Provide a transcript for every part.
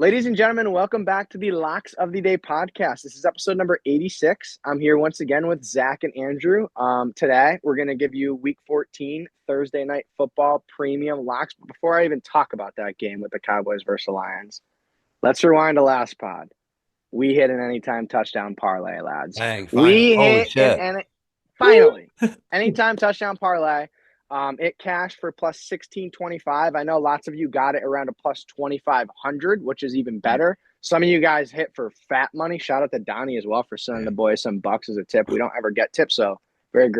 Ladies and gentlemen, welcome back to the Locks of the Day podcast. This is episode number 86. I'm here once again with Zach and Andrew. Today, we're going to give you week 14 Thursday night football premium locks. But before I even talk about that game with the Cowboys versus the Lions, let's rewind to last pod. We hit an anytime touchdown parlay, lads. Dang, finally. We Holy hit shit. finally anytime touchdown parlay. It cashed for plus 1625. I know lots of you got it around a plus 2500, which is even better. Some of you guys hit for fat money. Shout out to Donnie as well for sending the boys some bucks as a tip. We don't ever get tips, so very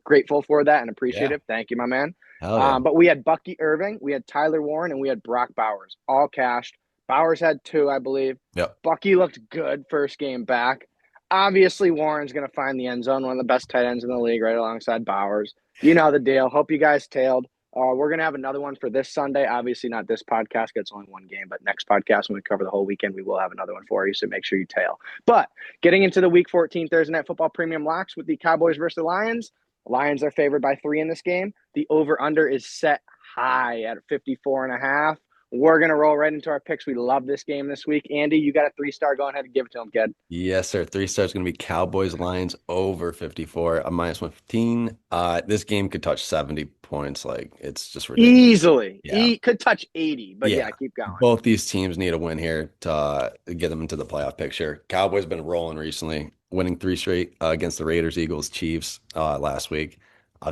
grateful for that and Yeah. appreciative. Thank you, my man. Hell yeah. But we had Bucky Irving, we had Tyler Warren, and we had Brock Bowers, all cashed. Bowers had two, I believe. Yep. Bucky looked good first game back. Obviously, Warren's going to find the end zone, one of the best tight ends in the league, right alongside Bowers. You know the deal. Hope you guys tailed. We're going to have another one for this Sunday. Obviously, not this podcast. It's only one game, but next podcast, when we cover the whole weekend, we will have another one for you, so make sure you tail. But getting into the Week 14 Thursday Night Football Premium Locks with the Cowboys versus the Lions. The Lions are favored by 3 in this game. The over-under is set high at 54.5. We're going to roll right into our picks. We love this game this week. Andy, you got a 3-star. Go ahead and give it to him, kid. Yes, sir. 3 stars going to be Cowboys Lions over 54, a minus 115. This game could touch 70 points. Like, it's just ridiculous. Easily. Yeah. Could touch 80, but yeah, keep going. Both these teams need a win here to get them into the playoff picture. Cowboys been rolling recently, winning 3 straight against the Raiders, Eagles, Chiefs last week.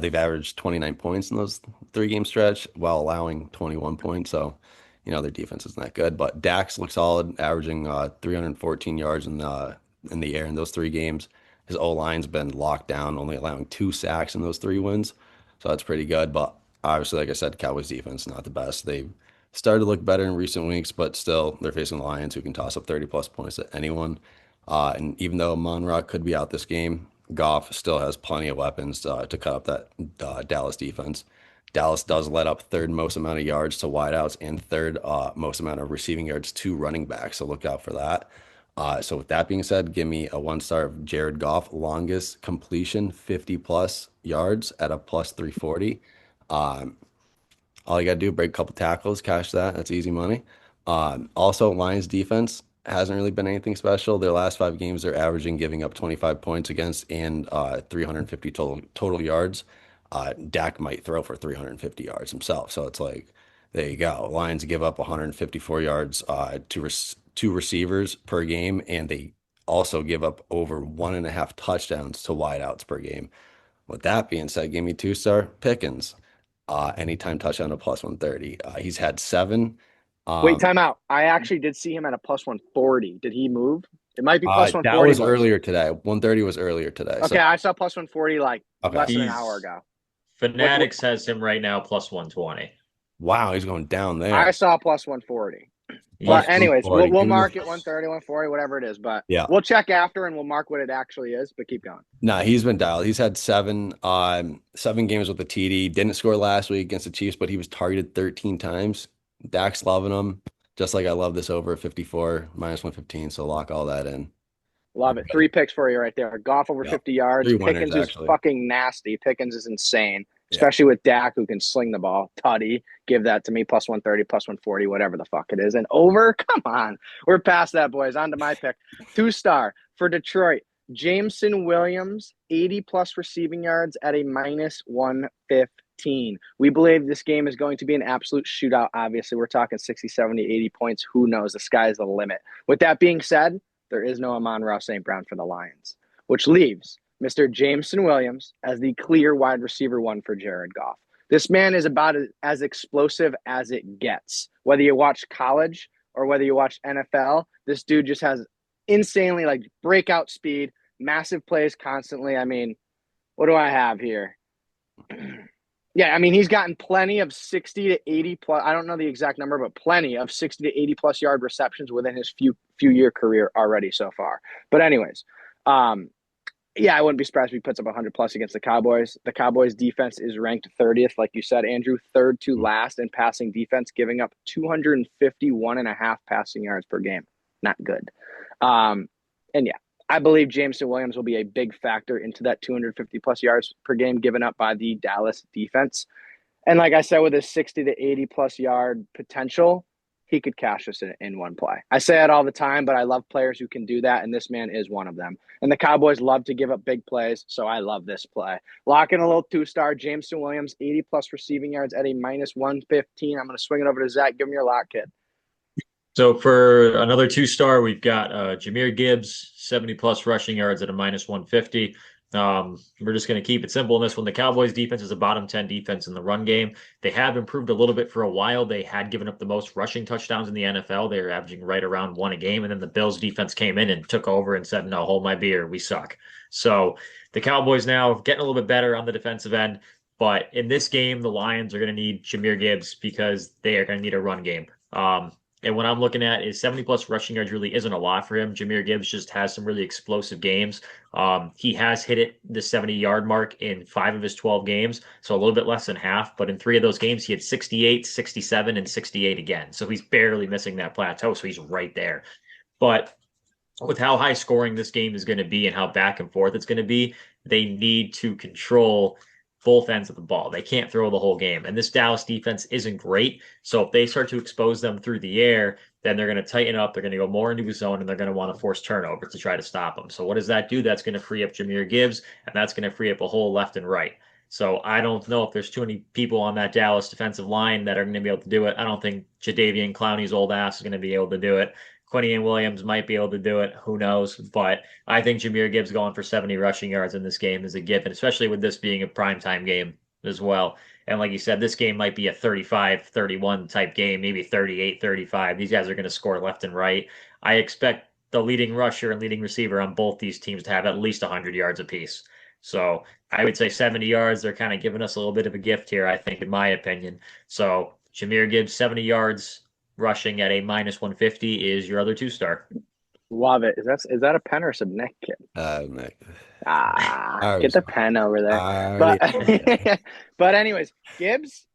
They've averaged 29 points in those 3-game stretch while allowing 21 points. So, their defense isn't that good. But Dax looks solid, averaging 314 yards in the air in those 3 games. His O-line's been locked down, only allowing 2 sacks in those 3 wins. So that's pretty good. But obviously, like I said, Cowboys defense not the best. They've started to look better in recent weeks, but still they're facing the Lions, who can toss up 30 plus points at anyone. And even though Monroe could be out this game, Goff still has plenty of weapons to cut up that Dallas defense. Dallas does let up third most amount of yards to wideouts and third most amount of receiving yards to running backs. So look out for that. So with that being said, give me a 1-star of Jared Goff, longest completion, 50 plus yards at a plus 340. Um, all you got to do, break a couple tackles, cash that. That's easy money. Also, Lions defense hasn't really been anything special. Their last 5 games, they're averaging giving up 25 points against and 350 total yards. Dak might throw for 350 yards himself. So it's like, there you go. Lions give up 154 yards to receivers per game, and they also give up over 1.5 touchdowns to wideouts per game. With that being said, give me 2-star Pickens. Anytime touchdown to plus 130. He's had 7. Wait, Um, time out. I actually did see him at a plus 140. Did he move? It might be plus that 140, was but earlier today. 130 was earlier today. okay, So I saw plus 140 like okay. less than an hour He's ago. What Fanatics has him right now plus 120. Wow, he's going down I there. saw plus 140. Plus But anyways, 140. we'll Give me mark it 130, 140, whatever it is. But yeah. we'll check after and we'll mark what it actually is. But keep going. No, he's been dialed. He's had 7 games with a TD. Didn't score last week against the Chiefs, but he was targeted 13 times. Dak's loving him. Just like I love this over at 54 minus 115. So lock all that in. Love it. 3 picks for you right there. Goff over Yeah. 50 yards. 3 winners, Pickens is actually. fucking nasty. Pickens is insane, Yeah. especially with Dak, who can sling the ball. Tutty, give that to me. Plus 130, plus 140, whatever the fuck it is. And over, come on. We're past that, boys. On to my pick. 2-star for Detroit. Jameson Williams, 80 plus receiving yards at a minus 115. We believe this game is going to be an absolute shootout. Obviously, we're talking 60, 70, 80 points. Who knows? The sky's the limit. With that being said, there is no Amon-Ra St. Brown for the Lions, which leaves Mr. Jameson Williams as the clear wide receiver 1 for Jared Goff. This man is about as explosive as it gets. Whether you watch college or whether you watch NFL, this dude just has insanely breakout speed, massive plays constantly. I mean, what do I have here? Yeah, I mean, he's gotten plenty of 60 to 80 plus. I don't know the exact number, but plenty of 60 to 80 plus yard receptions within his few year career already so far. But anyways, yeah, I wouldn't be surprised if he puts up 100 plus against the Cowboys. The Cowboys defense is ranked 30th, like you said, Andrew, third to last in passing defense, giving up 251.5 passing yards per game. Not good. And yeah, I believe Jameson Williams will be a big factor into that 250 plus yards per game given up by the Dallas defense. And like I said, with his 60 to 80 plus yard potential, he could cash this in one play. I say it all the time, but I love players who can do that, and this man is one of them. And the Cowboys love to give up big plays, so I love this play. Lock in a little 2-star, Jameson Williams, 80-plus receiving yards at a -115. I'm going to swing it over to Zach. Give him your lock, kid. So for another 2-star, we've got Jahmyr Gibbs, 70-plus rushing yards at a -150. We're just going to keep it simple in this one. The Cowboys defense is a bottom 10 defense in the run game. They have improved a little bit for a while. They had given up the most rushing touchdowns in the NFL. They were averaging right around 1 a game. And then the Bills defense came in and took over and said, no, hold my beer. We suck. So the Cowboys now getting a little bit better on the defensive end. But in this game, the Lions are going to need Jahmyr Gibbs because they are going to need a run game. And what I'm looking at is 70-plus rushing yards really isn't a lot for him. Jahmyr Gibbs just has some really explosive games. He has hit it the 70-yard mark in 5 of his 12 games, so a little bit less than half. But in 3 of those games, he had 68, 67, and 68 again. So he's barely missing that plateau, so he's right there. But with how high scoring this game is going to be and how back and forth it's going to be, they need to control both ends of the ball. They can't throw the whole game. And this Dallas defense isn't great. So if they start to expose them through the air, then they're going to tighten up. They're going to go more into his zone, and they're going to want to force turnovers to try to stop them. So what does that do? That's going to free up Jahmyr Gibbs, and that's going to free up a hole left and right. So I don't know if there's too many people on that Dallas defensive line that are going to be able to do it. I don't think Jadeveon Clowney's old ass is going to be able to do it. Quinion Williams might be able to do it. Who knows? But I think Jahmyr Gibbs going for 70 rushing yards in this game is a given, especially with this being a primetime game as well. And like you said, this game might be a 35-31 type game, maybe 38-35. These guys are going to score left and right. I expect the leading rusher and leading receiver on both these teams to have at least 100 yards apiece. So I would say 70 yards. They're kind of giving us a little bit of a gift here, I think, in my opinion. So Jahmyr Gibbs, 70 yards rushing at a -150 is your other 2-star. Love it. Is that a pen or some Nick, kid? Nick. Get the pen over there. But anyways, Gibbs,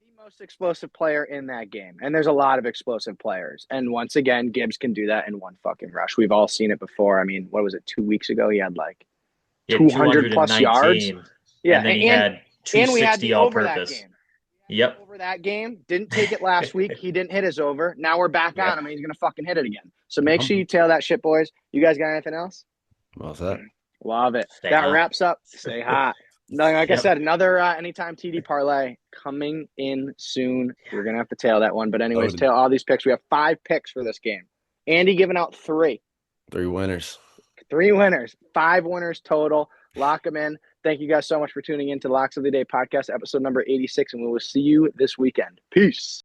the most explosive player in that game. And there's a lot of explosive players. And once again, Gibbs can do that in one fucking rush. We've all seen it before. I mean, what was it, 2 weeks ago? He had like 200 plus yards. Yeah, and then he had 260 all purpose. Yep. Over that game. Didn't take it last week. He didn't hit his over. Now we're back on him, and he's going to fucking hit it again. So make sure you tail that shit, boys. You guys got anything else? What's that? Love it. Stay that hot. wraps up. Stay hot. Like I said, another anytime TD parlay coming in soon. We're going to have to tail that one. But anyways, tail all these picks. We have 5 picks for this game. Andy giving out 3. 3 winners. 3 winners. 5 winners total. Lock them in. Thank you guys so much for tuning in to Locks of the Day podcast, episode number 86, and we will see you this weekend. Peace.